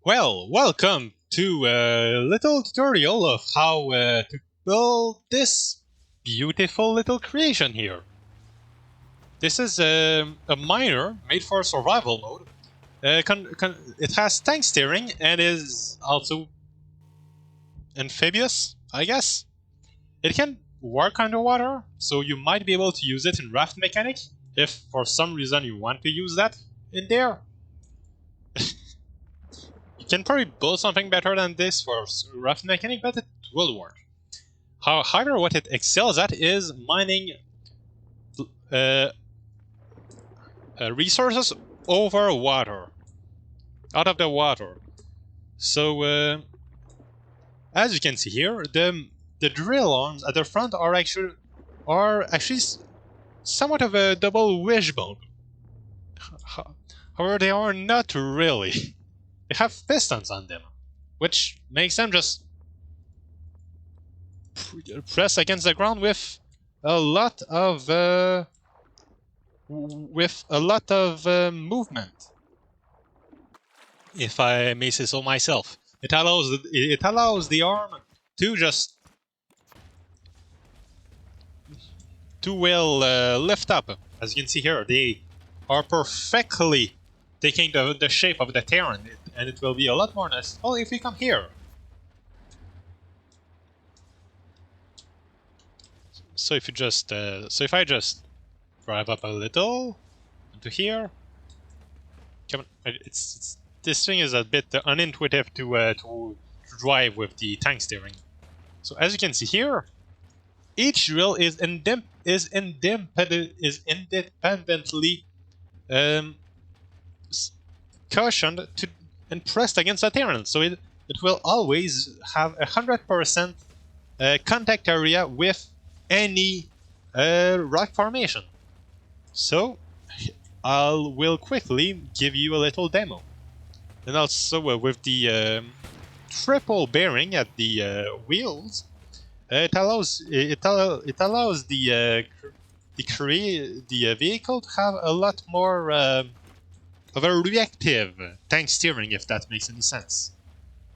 Well, welcome to a little tutorial of how to build this beautiful little creation here. This is a miner made for survival mode. It has tank steering and is also amphibious, I guess. It can work underwater, so you might be able to use it in raft mechanic if for some reason you want to use that in there. You can probably build something better than this for raft mechanic, but it will work. However, what it excels at is mining uh, resources over water, out of the water. So, as you can see here, the drill arms at the front are actually somewhat of a double wishbone. However, they are not really. They have pistons on them, which makes them just press against the ground with a lot of movement, if I may say so myself. It allows the arm to just lift up. As you can see here, they are perfectly taking the shape of the Terran, and it will be a lot more nice. Well, if we come here. So if I just drive up a little into here, come on, this thing is a bit unintuitive to drive with the tank steering. So as you can see here, each drill is independently cushioned and pressed against a Terran, so it will always have 100% contact area with any rock formation. So I will quickly give you a little demo. And also with the triple bearing at the wheels, it allows the vehicle to have a lot more of a reactive tank steering, if that makes any sense.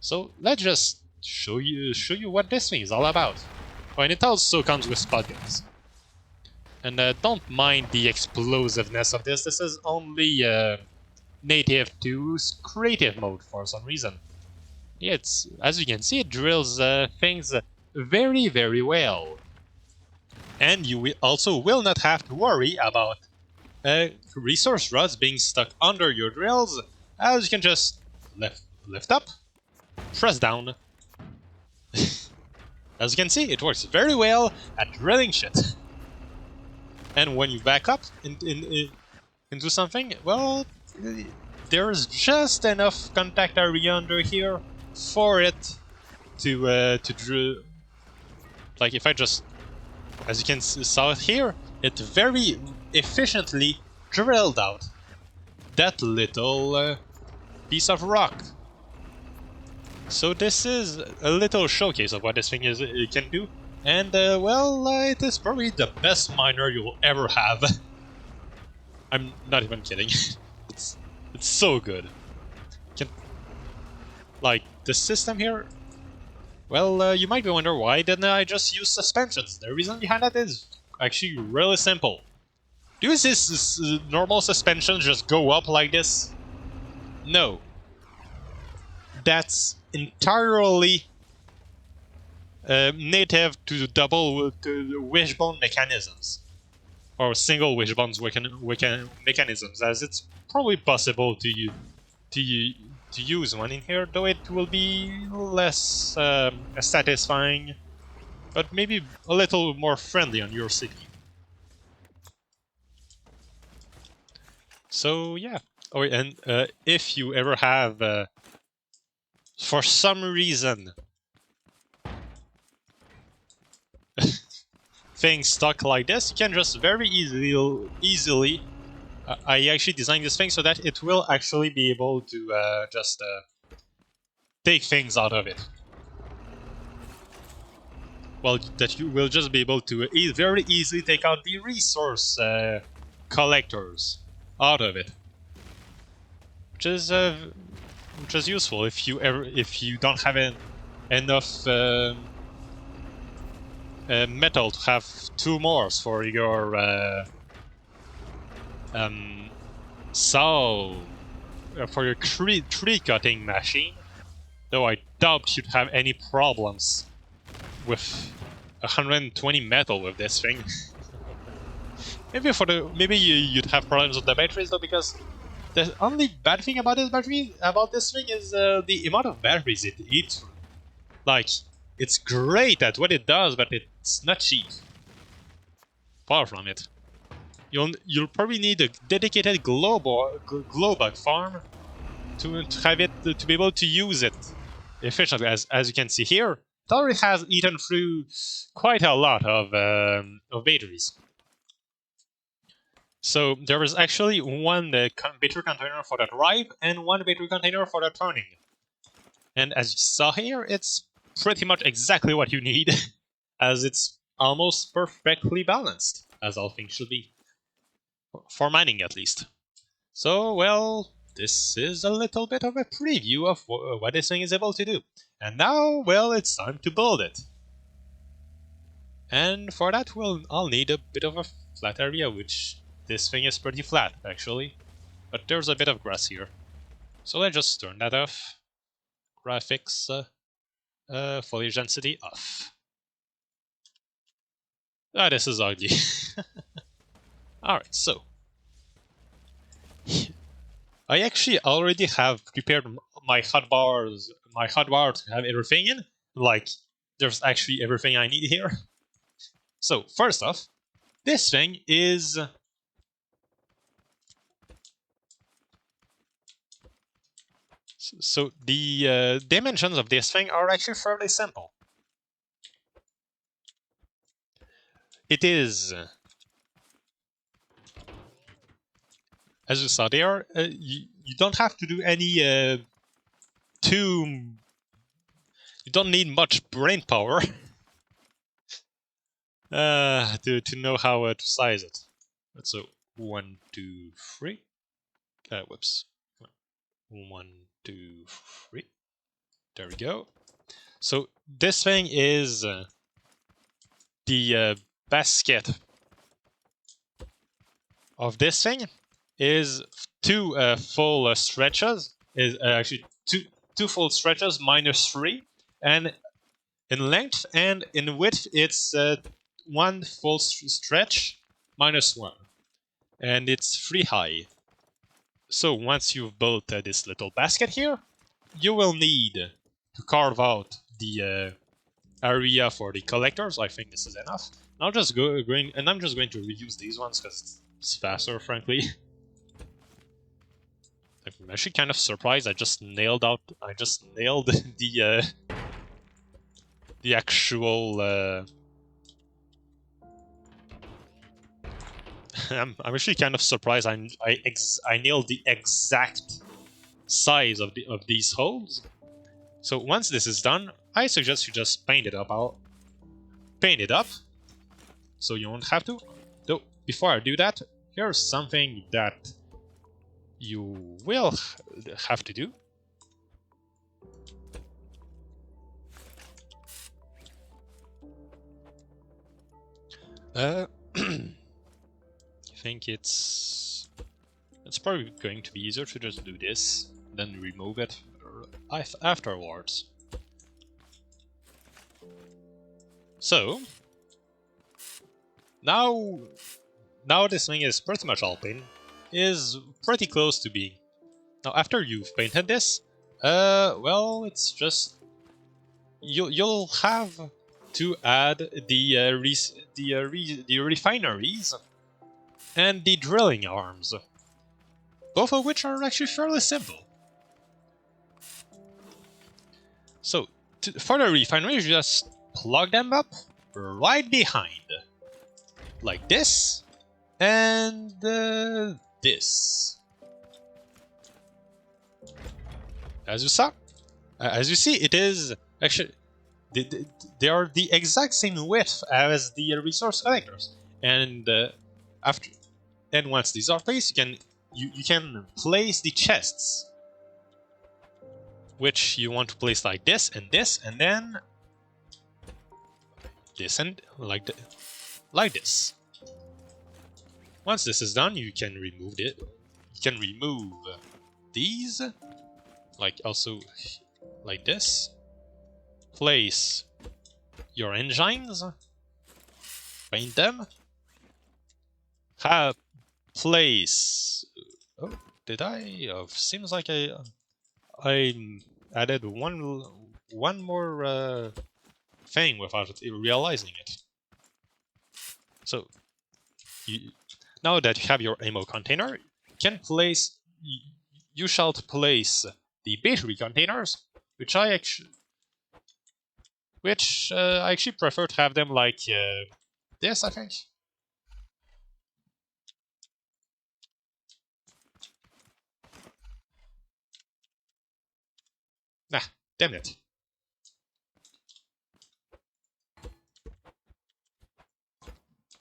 So let's just show you what this thing is all about. Oh, and it also comes with spot guns. And don't mind the explosiveness of this. This is only native to creative mode for some reason. Yeah, it's, as you can see, it drills things very, very well. And you also will not have to worry about resource rods being stuck under your drills, as you can just lift up, press down. As you can see, it works very well at drilling shit. And when you back up into something, well, there's just enough contact area under here for it to drill. Like if I just, as you can see here, it very efficiently drilled out that little piece of rock. So this is a little showcase of what this thing it can do, and well, it is probably the best miner you'll ever have. I'm not even kidding. it's so good. Like the system here. Well, you might be wondering why didn't I just use suspensions? The reason behind that is actually really simple. Do this normal suspension just go up like this? No. That's entirely native to wishbone mechanisms, or single wishbones mechanisms, as it's probably possible to use one in here, though it will be less satisfying, but maybe a little more friendly on your city. So yeah. Oh, and if you ever have, for some reason, things stuck like this, you can just very easily. I actually designed this thing so that it will actually be able to just take things out of it. Well, that you will just be able to very easily take out the resource collectors out of it, which is which is useful if you don't have enough metal to have 2 more for your saw for your tree cutting machine. Though I doubt you'd have any problems with 120 metal with this thing. maybe you'd have problems with the batteries though, because the only bad thing about this thing is the amount of batteries it eats. Like, it's great at what it does, but it's not cheap. Far from it. You'll probably need a dedicated glow bug farm to have it to be able to use it efficiently. As you can see here, it already has eaten through quite a lot of batteries. So there is actually one battery container for the drive and one battery container for the turning. And as you saw here, it's pretty much exactly what you need, as it's almost perfectly balanced, as all things should be. For mining, at least. So, well, this is a little bit of a preview of what this thing is able to do. And now, well, it's time to build it. And for that, I'll need a bit of a flat area, which this thing is pretty flat, actually. But there's a bit of grass here. So let's just turn that off. Graphics, foliage density off. Ah, this is ugly. Alright, so. I actually already have prepared my hotbar to have everything in. Like, there's actually everything I need here. So, first off, this thing is... So, the dimensions of this thing are actually fairly simple. It is... as you saw there, you don't have to do any you don't need much brain power to know how to size it. So 1, 2, 3. Whoops. 1, 2, 3. There we go. So this thing is the basket of this thing is 2 full stretches. Is actually two full stretches minus 3, and in length and in width it's 1 full stretch minus 1, and it's 3 high. So once you've built this little basket here, you will need to carve out the area for the collectors. I think this is enough. I'm just going to reuse these ones because it's faster, frankly. I'm actually kind of surprised I just nailed the actual I'm actually kind of surprised I nailed the exact size of these holes. So once this is done, I suggest you just paint it up. I'll paint it up so you won't have to. Though before I do that, here's something that you will have to do. I think it's probably going to be easier to just do this, then remove it afterwards. So now this thing is pretty much all painted. Is pretty close to being. Now after you've painted this, well, it's just you'll have to add the refineries and the drilling arms, both of which are actually fairly simple. So for the refineries, you just plug them up right behind, like this, and this. As you see, it is actually they are the exact same width as the resource collectors, and once these are placed, you can place the chests. which you want to place like this, and then this, and like this. Once this is done, you can remove it. You can remove these, like also like this. Place your engines, paint them. Have place. Oh, did I? Oh, seems like I added one more thing without realizing it. So now that you have your ammo container, you shall place the battery containers, which I actually prefer to have them like this, I think. Nah, damn it.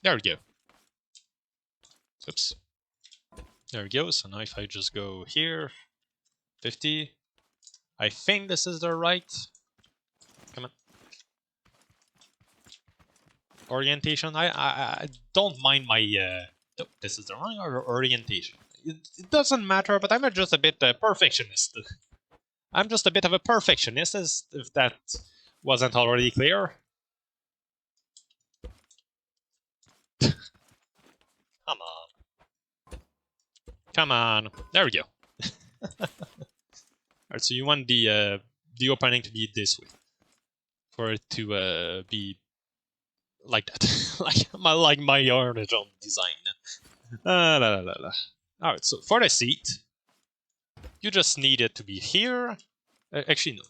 There we go. Oops. There we go. So now if I just go here, 50. I think this is the right. Come on. Orientation. I don't mind my. No, this is the wrong orientation. It doesn't matter, but I'm just a bit perfectionist. I'm just a bit of a perfectionist, if that wasn't already clear. Come on. Come on. There we go. Alright, so you want the opening to be this way. For it to be like that. like my original design. La, la, la, la. Alright, so for the seat, you just need it to be here. Actually, no.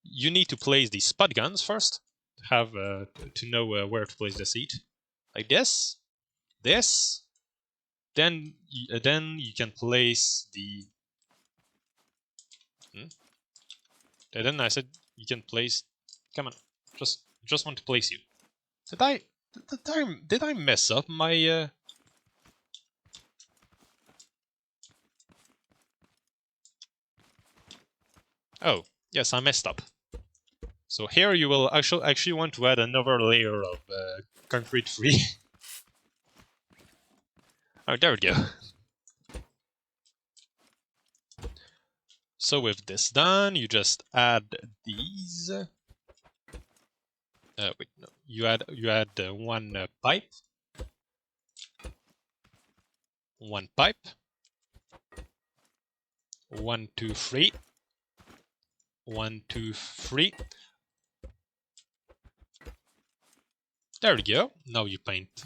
You need to place the spud guns first. Have to know where to place the seat. Like this. This. Then you can place the... Then I said you can place... Come on. Just want to place you. Did I mess up my... Oh, yes, I messed up. So here you will actually want to add another layer of concrete free. Oh, there we go. So with this done, you just add these. Wait, no. You add one pipe. One pipe. 1, 2, 3. 1, 2, 3. There we go. Now you paint.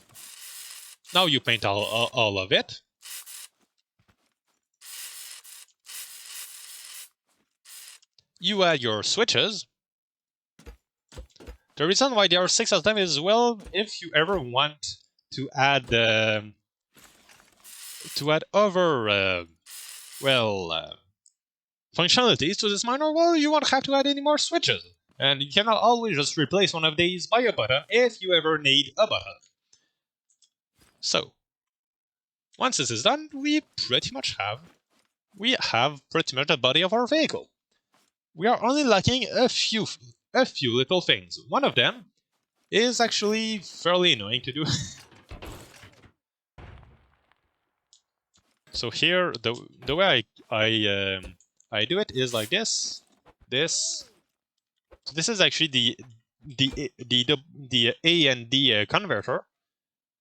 Now you paint all of it. You add your switches. The reason why there are 6 of them is, well, if you ever want to add other functionalities to this miner, well, you won't have to add any more switches. And you cannot always just replace one of these by a button if you ever need a button. So, once this is done, we have pretty much the body of our vehicle. We are only lacking a few little things. One of them is actually fairly annoying to do. So here, the way I do it is like this. So this is actually the A and D converter.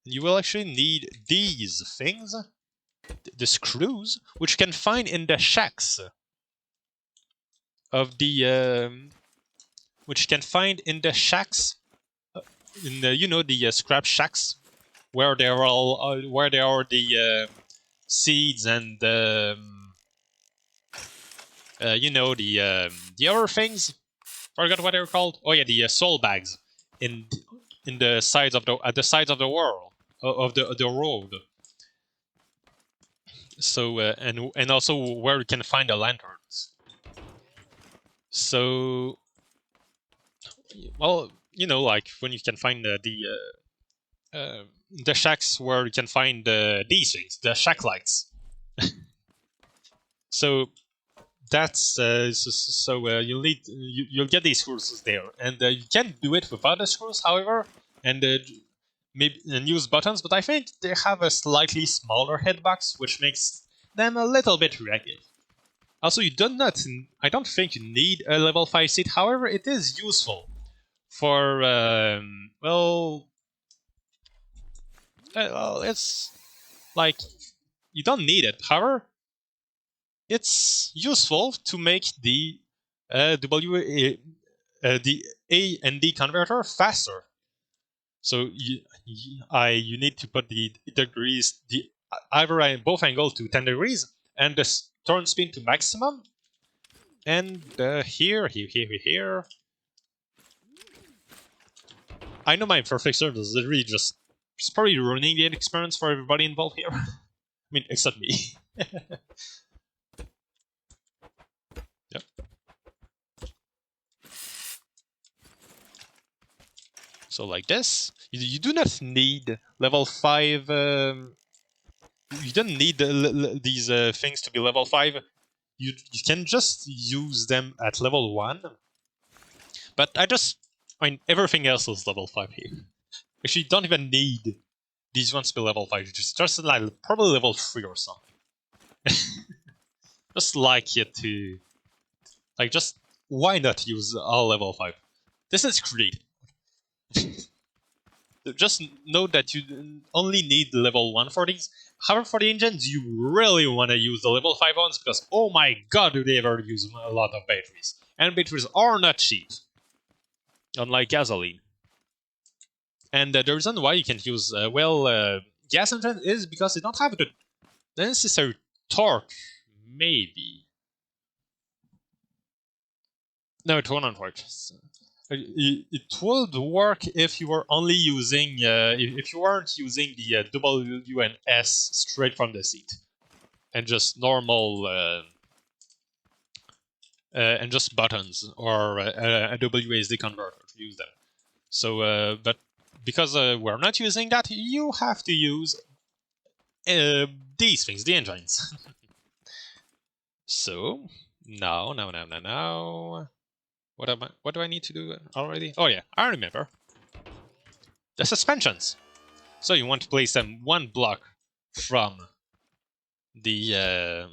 You will actually need these things, the screws, which you can find in the shacks of the which you can find in the shacks, in the the scrap shacks, where there are the seeds and the other things. Forgot what they were called. Oh yeah, the soul bags in the sides of the sides of the world of the road. So and also where you can find the lanterns. So, well, like when you can find the shacks where you can find these things, the shack lights. So that's you'll need you'll get these screws there, and you can do it without the screws, however, and maybe and use buttons. But I think they have a slightly smaller hitbox, which makes them a little bit reactive. Also, you do not. I don't think you need a level 5 seat. However, it is useful for well, it's like you don't need it. However, it's useful to make the the A and D converter faster. So you need to put the degrees, both angles to 10 degrees, and the turn speed to maximum. And here. I know my perfect serve is literally just it's probably ruining the experience for everybody involved here. I mean, except me. Yep. So like this, you do not need level 5. You don't need these things to be level 5. You can just use them at level 1. But I mean, everything else is level 5 here. Actually, you don't even need these ones to be level 5. Just like probably level 3 or something. Just like it to... Like, just... Why not use all level 5? This is creative. Just note that you only need level 1 for these. However, for the engines, you really want to use the level 5 ones because, oh my god, do they ever use a lot of batteries. And batteries are not cheap. Unlike gasoline. And the reason why you can use, gas engine is because they don't have the necessary torque. Maybe. No, it won't work. It would work if you were only using, if you weren't using the W and S straight from the seat, and just normal, and just buttons or a WASD converter to use them. So, but because we're not using that, you have to use these things, the engines. So now. What do I need to do already? Oh yeah, I remember. The suspensions. So you want to place them one block from the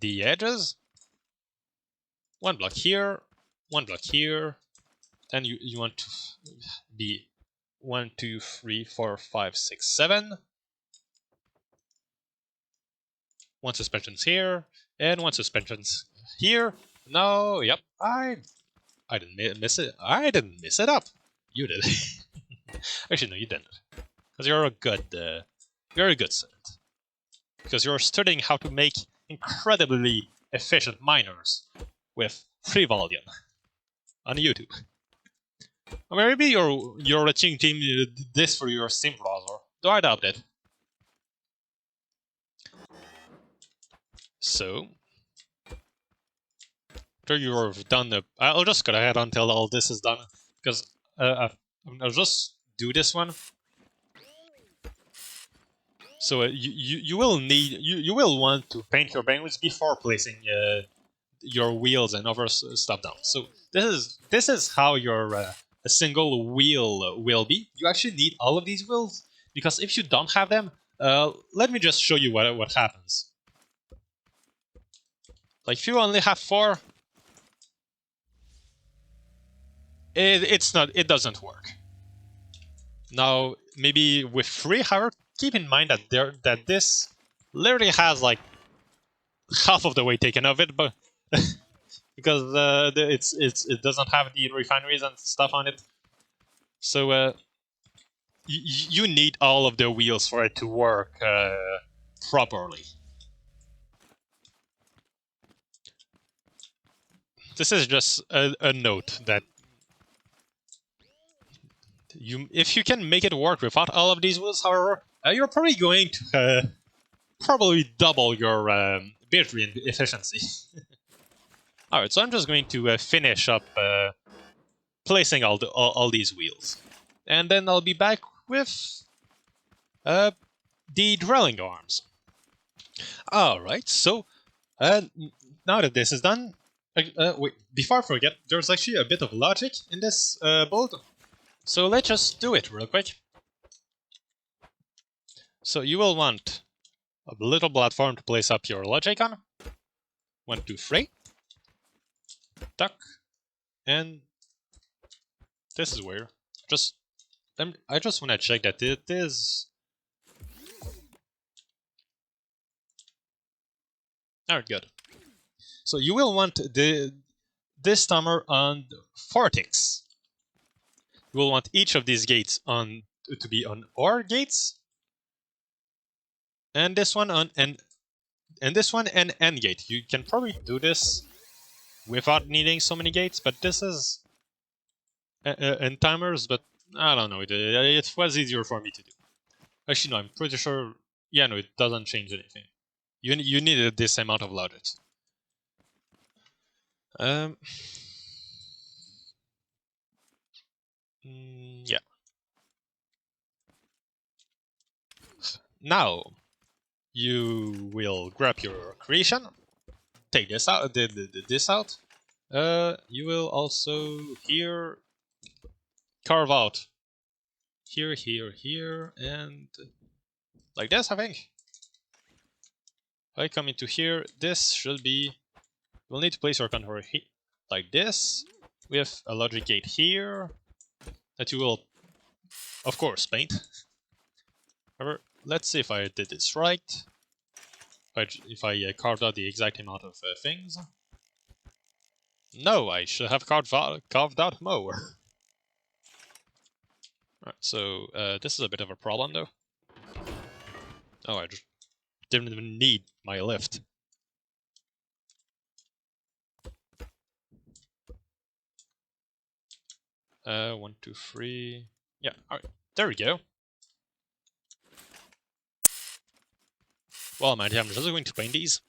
edges. One block here, one block here. Then you want to be 1, 2, 3, 4, 5, 6, 7. One suspension's here, and one suspension's here. No, yep, I didn't miss it. I didn't miss it up. You did. Actually, no, you didn't. Because you're a good student. Because you're studying how to make incredibly efficient miners with free volume on YouTube. Or maybe your team did this for your Steam browser. Though I doubt it. So after you've done I'll just go ahead until all this is done, because I'll just do this one. So you will need you will want to paint your penguins before placing your wheels and other stuff down. So this is how your a single wheel will be. You actually need all of these wheels, because if you don't have them, let me just show you what happens. Like if you only have 4. It doesn't work. Now, maybe with 3, however, keep in mind that this literally has like half of the weight taken of it, but because it doesn't have the refineries and stuff on it. So you need all of the wheels for it to work properly. This is just a note that if you can make it work without all of these wheels, however, you're probably going to probably double your battery efficiency. Alright, so I'm just going to finish up placing all these wheels. And then I'll be back with the drilling arms. Alright, so now that this is done, wait, before I forget, there's actually a bit of logic in this build. So let's just do it real quick. So you will want a little platform to place up your logic on. 1, 2, 3. Duck. And this is weird. I just want to check that it is. Alright, good. So you will want this timer on 4 ticks. You will want each of these gates to be on OR gates, and this one on and this one an AND gate. You can probably do this without needing so many gates, but this is and timers. But I don't know. It was easier for me to do. Actually, no. I'm pretty sure. Yeah, no, it doesn't change anything. You needed this amount of logic. Yeah. Now you will grab your creation, take this out, this out. You will also here carve out here, here, here, and like this, I think. If I come into here, this should be. You'll need to place your controller here, like this, with a logic gate here that you will, of course, paint. However, let's see if I did this right. If I carved out the exact amount of things. No, I should have carved out more. Alright, so this is a bit of a problem though. Oh, I just didn't even need my lift. One, two, three. Yeah, alright, there we go. Well, man, I'm just going to paint these.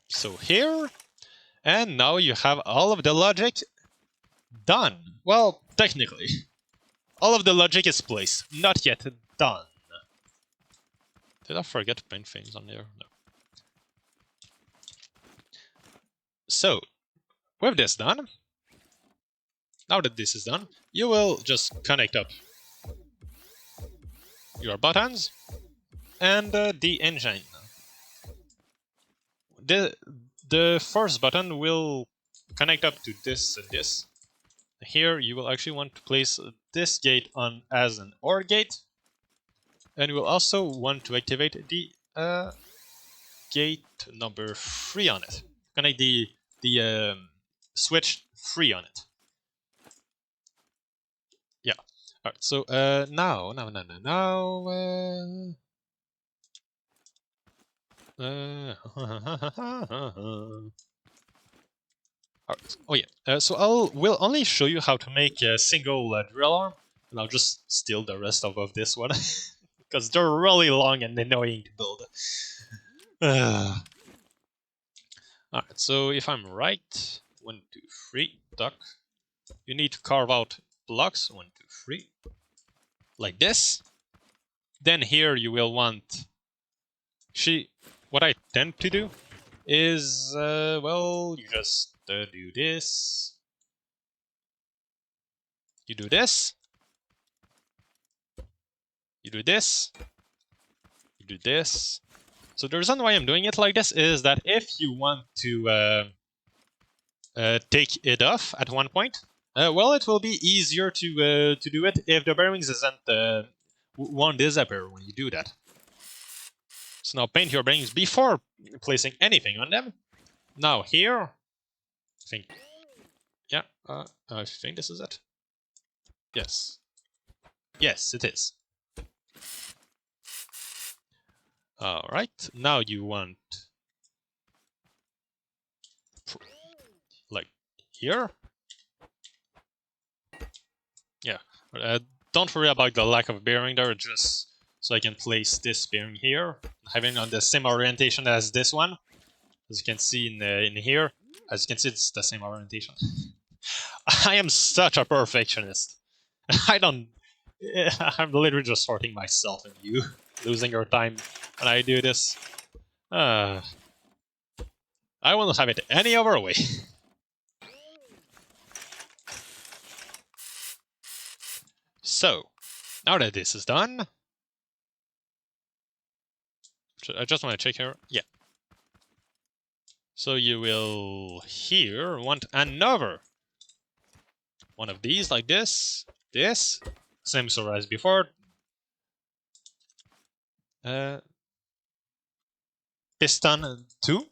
So here, and now you have all of the logic done. Well, technically, all of the logic is placed, not yet done. Did I forget to paint things on there? No. So, with this done, now that this is done, you will just connect up your buttons and the engine. The first button will connect up to this and this. Here you will actually want to place this gate on as an OR gate, and you will also want to activate the gate number 3 on it. Connect the switch 3 on it. Yeah. All right. So now. Oh yeah. So we'll only show you how to make a single drill arm, and I'll just steal the rest of this one because they're really long and annoying to build. Alright. So if I'm right, 1, 2, 3, duck. You need to carve out blocks. 1, 2, 3, like this. Then here you will want. What I tend to do is, well, you just do this. You do this. You do this. You do this. So the reason why I'm doing it like this is that if you want to take it off at one point, well, it will be easier to do it if the bearings won't disappear when you do that. So now paint your bearings before placing anything on them. Now here, I think, yeah, I think this is it. Yes. Yes, it is. Alright, now you want, like, here? Yeah, don't worry about the lack of bearing there, just so I can place this bearing here, having on the same orientation as this one. As you can see in here, as you can see, it's the same orientation. I am such a perfectionist. I don't I'm literally just sorting myself and you, losing your time when I do this. I won't have it any other way. So, now that this is done, I just want to check here. Yeah. So you will here want another one of these, like this, same sort as before. Piston 2,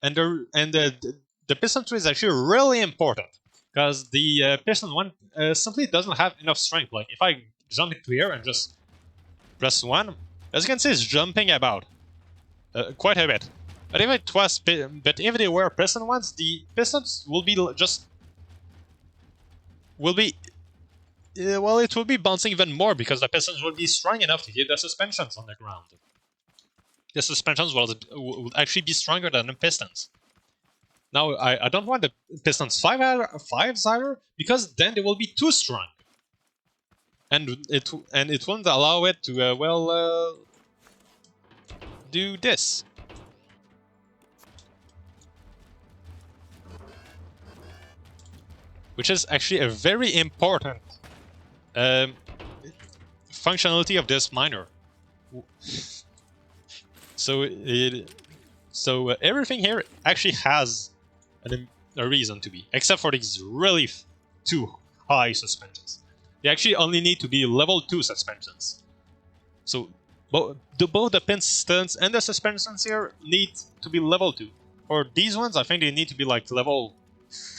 and the piston 2 is actually really important because the piston 1 simply doesn't have enough strength. Like if I jump into here and just press 1, as you can see, it's jumping about quite a bit. But if it was, but if they were piston ones, the pistons will be well, it will be bouncing even more because the pistons will be strong enough to hit the suspensions on the ground. The suspensions will actually be stronger than the pistons. Now, I don't want the pistons 5s either, because then they will be too strong. And it won't allow it to, do this. Which is actually a very important functionality of this miner. So everything here actually has a reason to be, except for these really too high suspensions. They actually only need to be level 2 suspensions. So both the pistons and the suspensions here need to be level 2. For these ones, I think they need to be like level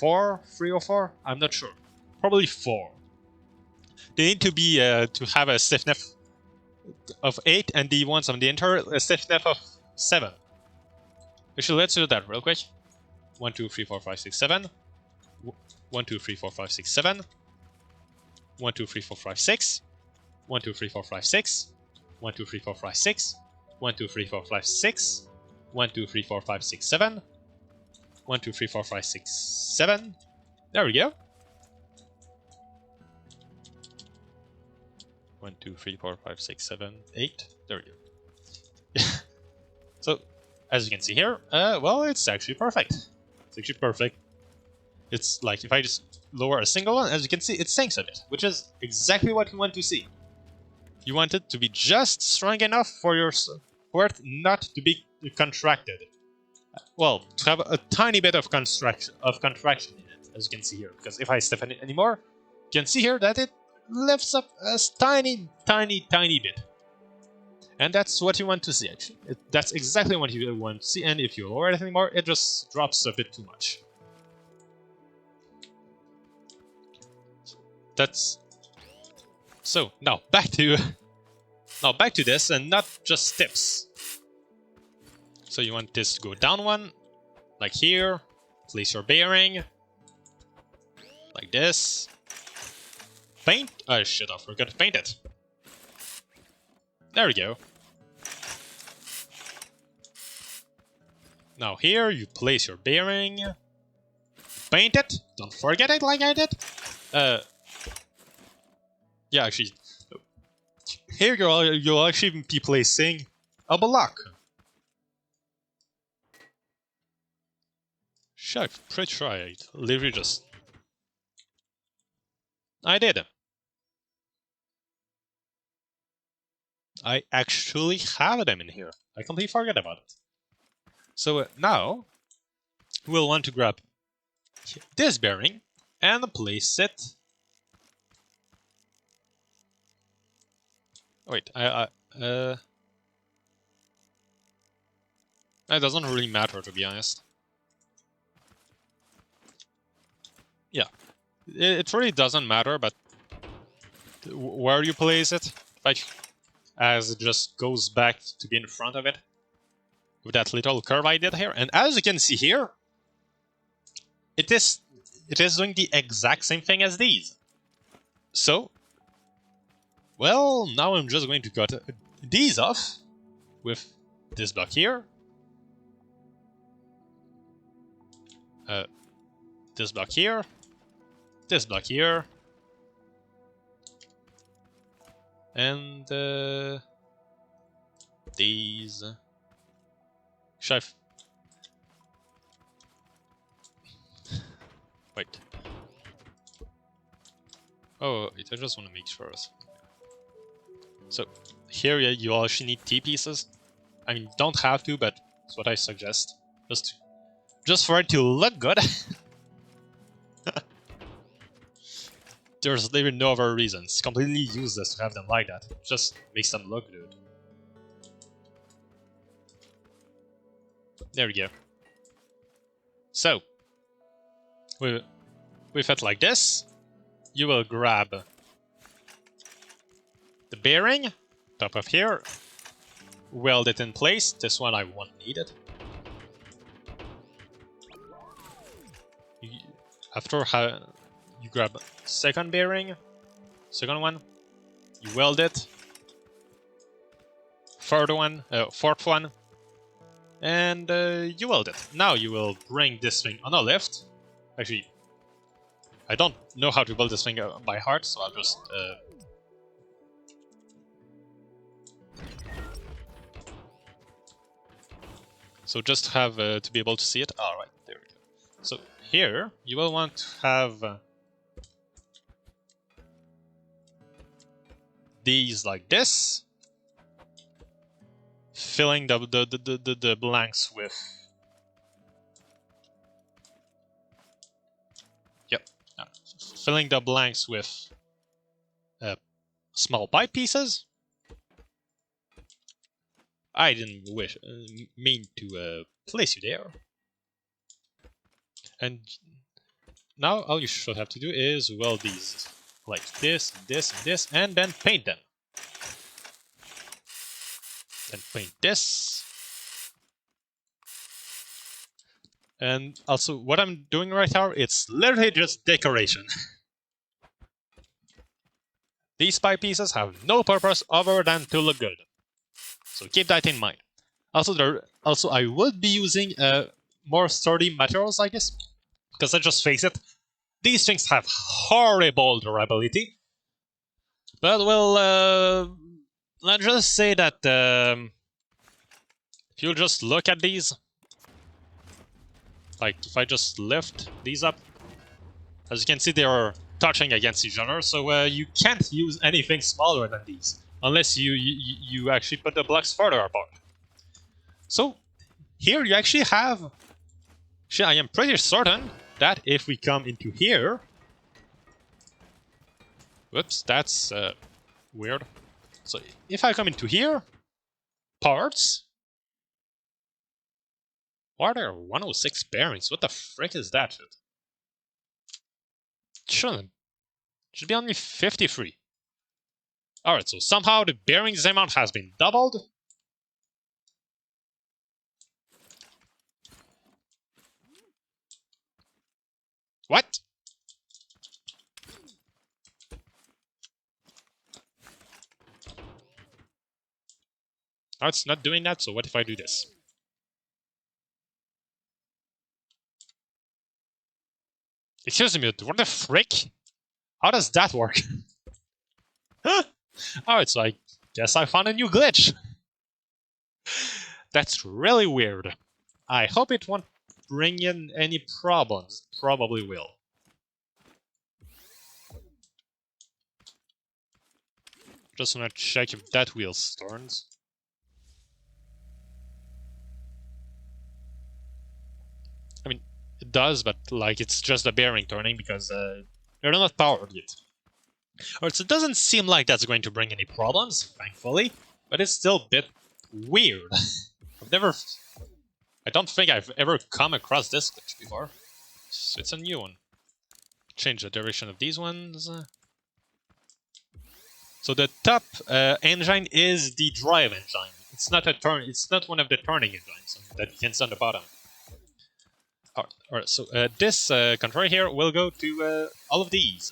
4, 3 or 4. I'm not sure. Probably 4. They need to be to have a stiffness of 8, and the ones on the interior a stiffness of 7. Actually, let's do that real quick. 1, 2, 3, 4, 5, 6, 7. 1, 2, 3, 4, 5, 6, 7. 1, 2, 3, 4, 5, 6. 1, 2, 3, 4, 5, 6. 1, 2, 3, 4, 5, 6. 1, 2, 3, 4, 5, 6. 1, 2, 3, 4, 5, 6, 7. 1, 2, 3, 4, 5, 6, 7. There we go. 1, 2, 3, 4, 5, 6, 7, 8. There we go. So, as you can see here, well, it's actually perfect. It's actually perfect. It's like if I just lower a single one, as you can see, it sinks a bit, which is exactly what you want to see. You want it to be just strong enough for it not to be contracted. Well, to have a tiny bit of contraction in it, as you can see here. Because if I stiffen it anymore, you can see here that it lifts up a tiny bit. And that's what you want to see, actually. That's exactly what you want to see, and if you lower it anymore, it just drops a bit too much. That's... So, now back to this, and not just tips. So you want this to go down one, like here. Place your bearing, like this. Paint... Oh shit, I forgot to paint it. There we go. Now here, you place your bearing. Paint it! Don't forget it like I did! Yeah, actually... Here you'll actually be placing a block. Shit, I'm pretty sure I literally just... I did. I actually have them in here. I completely forgot about it. So now, we'll want to grab this bearing and place it... Wait, that doesn't really matter, to be honest. Yeah, it really doesn't matter, but where you place it, like, as it just goes back to be in front of it, with that little curve I did here. And as you can see here, it is doing the exact same thing as these. So, well, now I'm just going to cut these off with this block here. This block here. This block here. And these. Should wait. Oh, wait, I just want to make sure. So here you actually need T pieces. I mean, don't have to, but that's what I suggest. Just for it to look good. There's even no other reason. It's completely useless to have them like that. It just makes them look good. There we go. So, with it like this, you will grab the bearing, top of here, weld it in place. This one I won't need it. After you grab second bearing, second one, you weld it, fourth one, and you weld it. Now you will bring this thing on a lift. Actually, I don't know how to build this thing by heart, so I'll just so just have to be able to see it. All right, there we go. So here you will want to have these like this, filling the blanks with. Yep, filling the blanks with small pipe pieces. I didn't mean to place you there. And now all you should have to do is weld these like this, this, and this, and then paint them. Then paint this. And also, what I'm doing right now, it's literally just decoration. These pipe pieces have no purpose other than to look good. So keep that in mind. Also, I would be using more sturdy materials, I guess, because let's just face it, these things have horrible durability. But well, let's just say that if you just look at these, like if I just lift these up, as you can see, they are touching against each other. So you can't use anything smaller than these. Unless you actually put the blocks further apart. So, here you actually have... Actually, I am pretty certain that if we come into here... Whoops, that's weird. So, if I come into here... Parts... Why are there 106 bearings? What the frick is that shit? Shouldn't. Should be only 53. Alright, so somehow the bearings amount has been doubled. What? No, it's not doing that, so what if I do this? Excuse me, what the frick? How does that work? Alright, so I guess I found a new glitch. That's really weird. I hope it won't bring in any problems. Probably will. Just wanna check if that wheel turns. I mean, it does, but like it's just the bearing turning because they're not powered yet. Alright, so it doesn't seem like that's going to bring any problems, thankfully, but it's still a bit weird. I don't think I've ever come across this glitch before. So it's a new one. Change the direction of these ones. So the top engine is the drive engine. It's not a turn. It's not one of the turning engines that you can see on the bottom. Alright. So this controller here will go to all of these.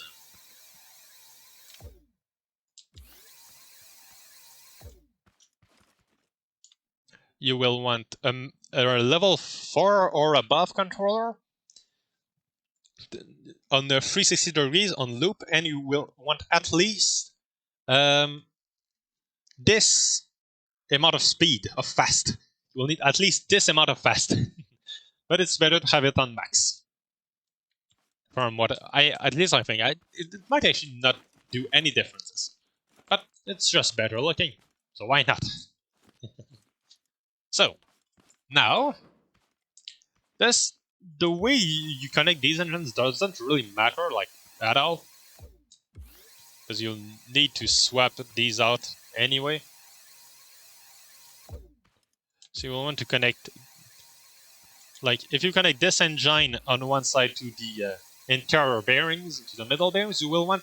You will want a level 4 or above controller on the 360 degrees on loop, and you will want at least this amount of speed, of fast. You will need at least this amount of fast. But it's better to have it on max. From what at least I think, it might actually not do any differences. But it's just better looking, so why not? So, now, the way you connect these engines doesn't really matter, like, at all. Because you'll need to swap these out anyway. So you will want to connect, like, if you connect this engine on one side to the interior bearings, to the middle bearings, you will want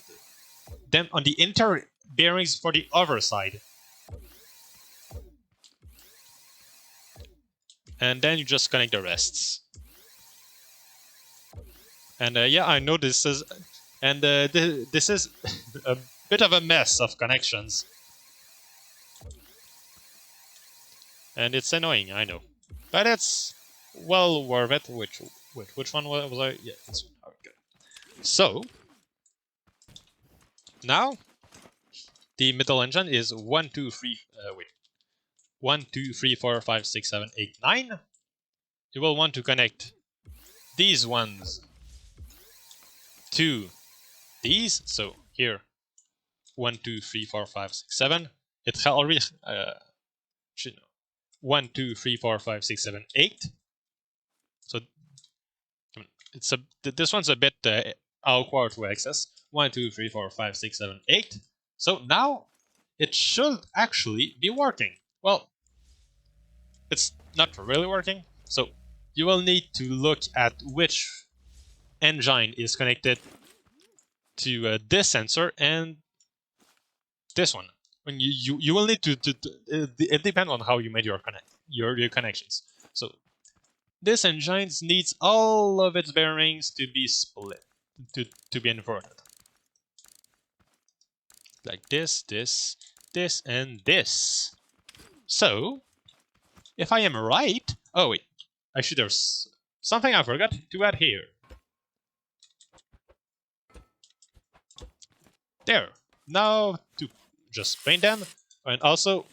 them on the interior bearings for the other side. And then you just connect the rests. And yeah, I know this is... And this is a bit of a mess of connections. And it's annoying, I know. But it's well worth it. Which one was I? Yeah, this one. Okay. So, now, the middle engine is 1, 2, 3... wait. 1, 2, 3, 4, 5, 6, 7, 8, 9. You will want to connect these ones to these. So here, 1, 2, 3, 4, 5, 6, 7. It already 1, 2, 3, 4, 5, 6, 7, 8. So it's this one's a bit awkward to access. 1, 2, 3, 4, 5, 6, 7, 8. So now it should actually be working. Well, it's not really working. So you will need to look at which engine is connected to this sensor and this one. When you will need to it depends on how you made your connections. So this engine needs all of its bearings to be split, to be inverted. Like this, and this. So, if I am right... Oh wait, actually there's something I forgot to add here. There. Now to just paint them, and also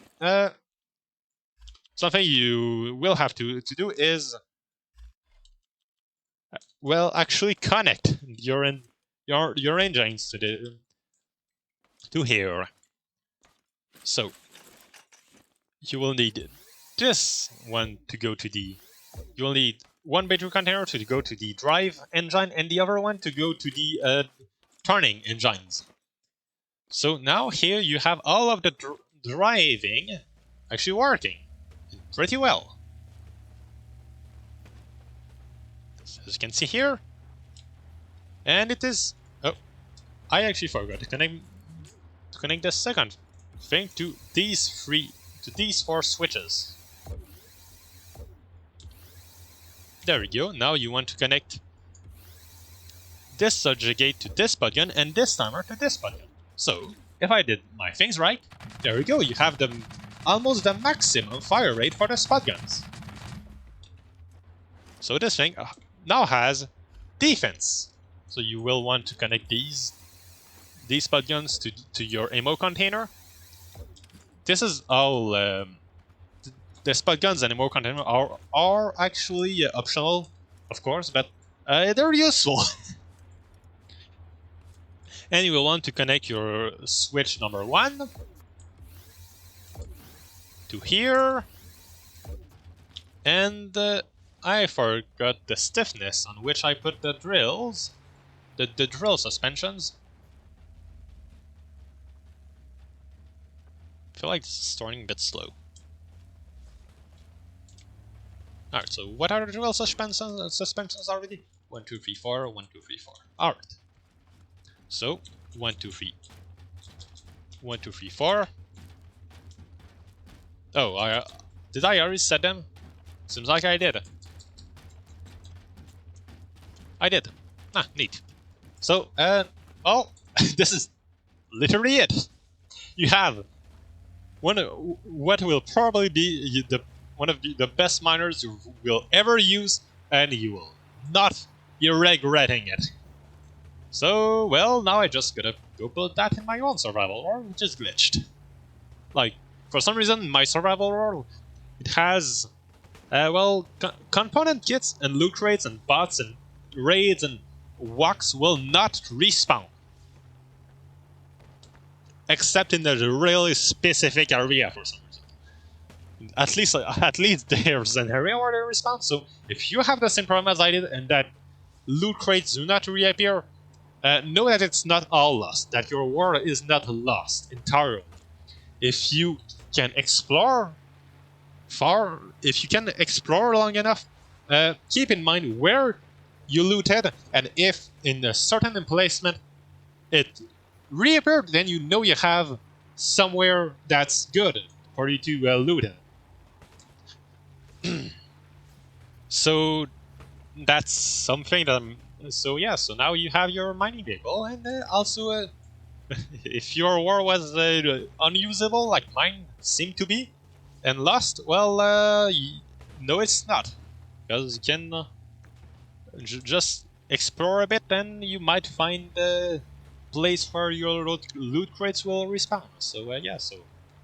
something you will have to do is, well, actually connect your engines to here. So you will need this one to go to the... You will need one battery container to go to the drive engine, and the other one to go to the turning engines. So now here you have all of the driving actually working pretty well. As you can see here. And it is... Oh, I actually forgot to connect the second thing to these 4 switches. There we go. Now you want to connect this subject gate to this button and this timer to this button. So, if I did my things right, there we go, you have almost the maximum fire rate for the spot guns. So this thing now has defense. So you will want to connect these spot guns to your ammo container. This is all... the spot guns and ammo container are actually optional, of course, but they're useful. And you will want to connect your switch number 1 to here. And I forgot the stiffness on which I put the drills. The drill suspensions. I feel like it's starting a bit slow. Alright, so what are the drill suspensions already? 1, 2, 3, 4, 1, 2, 3, 4. Alright. So, 1, 2, 3. 1, 2, 3, 4. Oh, did I already set them? Seems like I did. I did. Ah, neat. So, well, this is literally it. You have what will probably be one of the best miners you will ever use, and you will not be regretting it. So, well, now I just gotta go build that in my own survival world, which is glitched. Like, for some reason, my survival world, it has, well, component kits and loot crates and bots and raids and walks will not respawn. Except in a really specific area for some reason. At least there's an area where they respawn. So if you have the same problem as I did and that loot crates do not reappear, know that it's not all lost. That your world is not lost entirely. If you can explore if you can explore long enough, keep in mind where you looted, and if in a certain emplacement it reappeared, then you know you have somewhere that's good for you to loot it. So that's something that so yeah, so now you have your mining vehicle, and also if your war was unusable like mine seemed to be and lost, well, no, it's not, because you can just explore a bit, then you might find a place where your loot crates will respawn. So yeah, so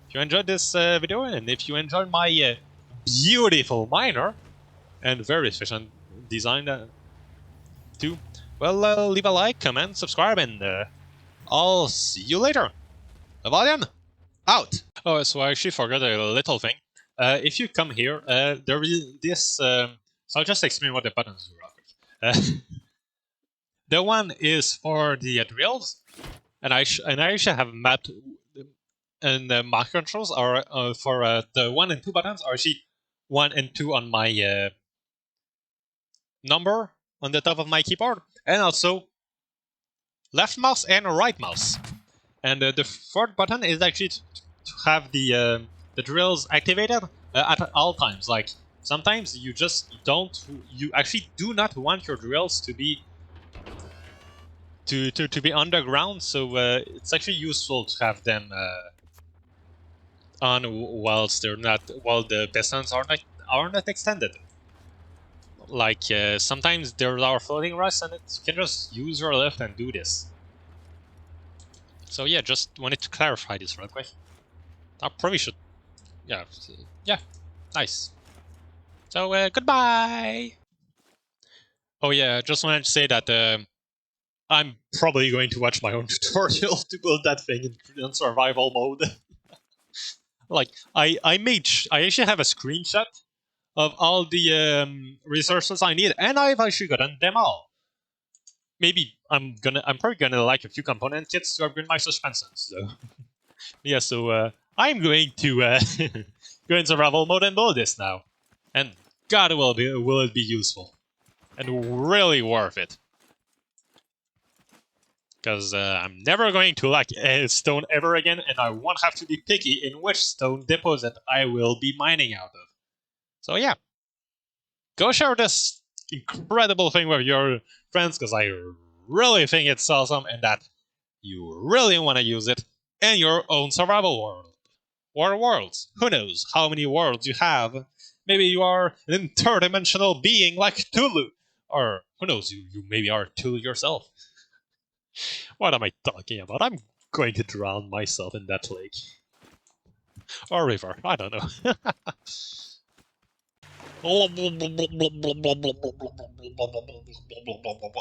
if you enjoyed this video, and if you enjoyed my beautiful miner and very efficient design too, well, leave a like, comment, subscribe, and I'll see you later. Valian, out! Oh, so I actually forgot a little thing. If you come here, there is this. So I'll just explain what the buttons do real quick. The one is for the drills, and I actually have mapped, and the mark controls are for the 1 and 2 buttons are actually 1 and 2 on my number on the top of my keyboard, and also left mouse and right mouse. And the 4th button is actually to have the drills activated at all times. Like sometimes you just you actually do not want your drills to be be underground, so it's actually useful to have them on whilst the pistons are not extended. Like sometimes there are floating rocks, and you can just use your lift and do this. So yeah, just wanted to clarify this real quick. I probably should. Yeah, nice. So goodbye. Oh yeah, just wanted to say that I'm probably going to watch my own tutorial to build that thing in survival mode. Like I actually have a screenshot of all the resources I need, and I've actually gotten them all. Maybe I'm probably gonna like a few component kits to upgrade my suspension. So yeah, so I'm going to go in survival mode and build this now, and God will it be useful and really worth it. Because I'm never going to lack stone ever again, and I won't have to be picky in which stone deposit I will be mining out of. So yeah, go share this incredible thing with your friends, because I really think it's awesome and that you really want to use it in your own survival world. Or worlds. Who knows how many worlds you have. Maybe you are an interdimensional being like Cthulhu. Or who knows, you maybe are Cthulhu yourself. What am I talking about? I'm going to drown myself in that lake. Or river, I don't know.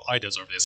I deserve this.